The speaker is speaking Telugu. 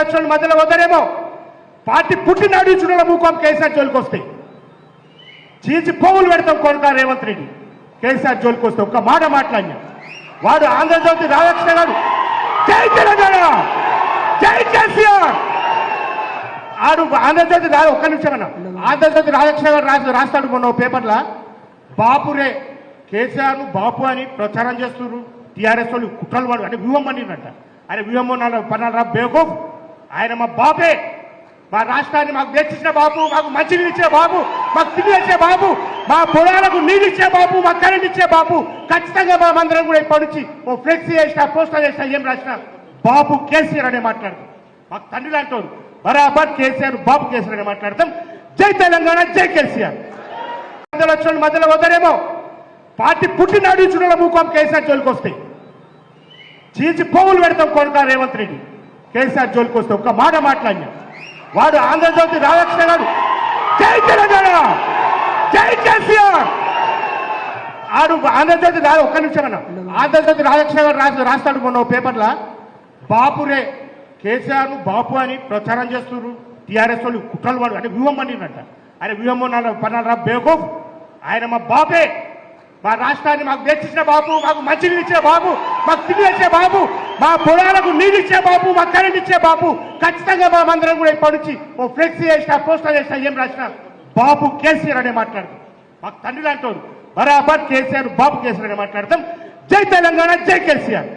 వచ్చిన మధ్యలో వదరేమో పార్టీ పుట్టినాడు ఇచ్చిన భూకం కేసీఆర్ జోలికి వస్తాయి. చీల్చి పోగులు పెడతాం కొడుక రేవంత్ రెడ్డి కేసీఆర్ జోలికి వస్తే ఒక్క మాట మాట్లాడినా వాడు ఆంధ్రజ్యోతి రాధాకృష్ణ గారు జై తెలంగాణ జై కేసీఆర్ ఆడు ఆంధ్రజ్యోతి ఒక్క నిమిషం అన్న ఆంధ్రజ్యోతి రాధాకృష్ణ గారు రాస్తాడు మొన్న పేపర్లో బాపురే కేసీఆర్ బాపు అని ప్రచారం చేస్తున్నారు. టీఆర్ఎస్ వాళ్ళు కుట్రలు వాడు అంటే వ్యూహం పండినట్ట ఆయన వ్యూహం పన్నారా బేవకూఫ్ ఆయన మా బాపే మా రాష్ట్రాన్ని మాకు తెచ్చిచ్చిన బాబు మాకు మంచినీళ్ళు ఇచ్చే బాబు మాకు తిండి ఇచ్చే బాబు మా పొలాలకు నీళ్ళు ఇచ్చే బాబు మాకు కరెంట్ ఇచ్చే బాబు ఖచ్చితంగా మా మందిరం కూడా ఇప్పటి నుంచి ఓ ఫ్లెక్సీ చేసిన పోస్టర్ చేసిన ఏం రాసిన బాబు కేసీఆర్ అనే మాట్లాడతాం. మాకు తండ్రి అంటారు బరాబర్ కేసీఆర్ బాబు కేసీఆర్ అనే మాట్లాడతాం. జై తెలంగాణ జై కేసీఆర్ వచ్చిన మధ్యలో వదరేమో పార్టీ పుట్టినాడు ఇచ్చిన భూకం కేసీఆర్ జోలికి వస్తాయి. చీల్చి పోగులు పెడతాం కొడుక రేవంత్ రెడ్డి కేసీఆర్ జోలికి వస్తే ఒక్క మాట మాట్లాడినా వాడు ఆంధ్రజ్యోతి రాధాకృష్ణ గారు జై తెలంగాణ జై కేసీఆర్ ఆడు ఆంధ్రజ్యోతి ఒక్క నిమిషం అన్న ఆంధ్రజ్యోతి రాధాకృష్ణ గారు రాస్తాడు మొన్న పేపర్లో బాపురే కేసీఆర్ బాపు అని ప్రచారం చేస్తున్నారు. టీఆర్ఎస్ వాళ్ళు కుట్రలు వాడు అంటే వ్యూహం పండినట్ట ఆయన వ్యూహం పన్నారా బేవకూఫ్ ఆయన మా బాపే మా రాష్ట్రాన్ని మాకు తెచ్చిచ్చిన బాబు మాకు మంచినీళ్ళు ఇచ్చే బాబు మాకు తిండి ఇచ్చే బాబు మా పొలాలకు నీళ్ళు ఇచ్చే బాబు మాకు కరెంట్ ఇచ్చే బాబు ఖచ్చితంగా మా మందిరం కూడా ఇప్పటి నుంచి ఓ ఫ్లెక్సీ చేసిన పోస్టర్ చేసిన ఏం రాసిన బాబు కేసీఆర్ అనే మాట్లాడతాం. మాకు తండ్రి అంటారు బరాబర్ కేసీఆర్ బాబు కేసీఆర్ అనే మాట్లాడతాం. జై తెలంగాణ జై కేసీఆర్.